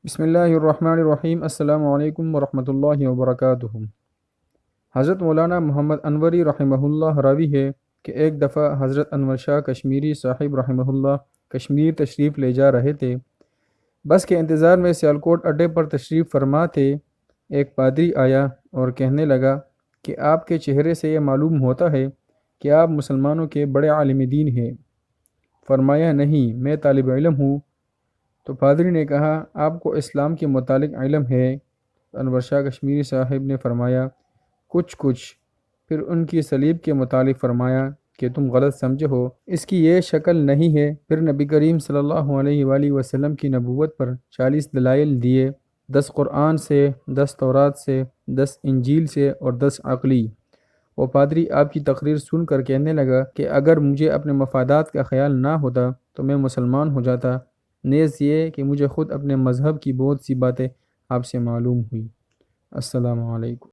بسم اللہ الرحمن الرحیم۔ السلام علیکم ورحمۃ اللہ وبرکاتہ۔ حضرت مولانا محمد انوری رحمہ اللہ راوی ہے کہ ایک دفعہ حضرت انور شاہ کشمیری صاحب رحمہ اللہ کشمیر تشریف لے جا رہے تھے۔ بس کے انتظار میں سیالکوٹ اڈے پر تشریف فرما تھے۔ ایک پادری آیا اور کہنے لگا کہ آپ کے چہرے سے یہ معلوم ہوتا ہے کہ آپ مسلمانوں کے بڑے عالم دین ہیں۔ فرمایا نہیں، میں طالب علم ہوں۔ تو پادری نے کہا آپ کو اسلام کے متعلق علم ہے؟ انور شاہ کشمیری صاحب نے فرمایا کچھ۔ پھر ان کی صلیب کے متعلق فرمایا کہ تم غلط سمجھے ہو، اس کی یہ شکل نہیں ہے۔ پھر نبی کریم صلی اللہ علیہ وآلہ وسلم کی نبوت پر 40 دلائل دیے، 10 قرآن سے، 10 تورات سے، 10 انجیل سے اور 10 عقلی۔ وہ پادری آپ کی تقریر سن کر کہنے لگا کہ اگر مجھے اپنے مفادات کا خیال نہ ہوتا تو میں مسلمان ہو جاتا، نیز یہ کہ مجھے خود اپنے مذہب کی بہت سی باتیں آپ سے معلوم ہوئی۔ السلام علیکم۔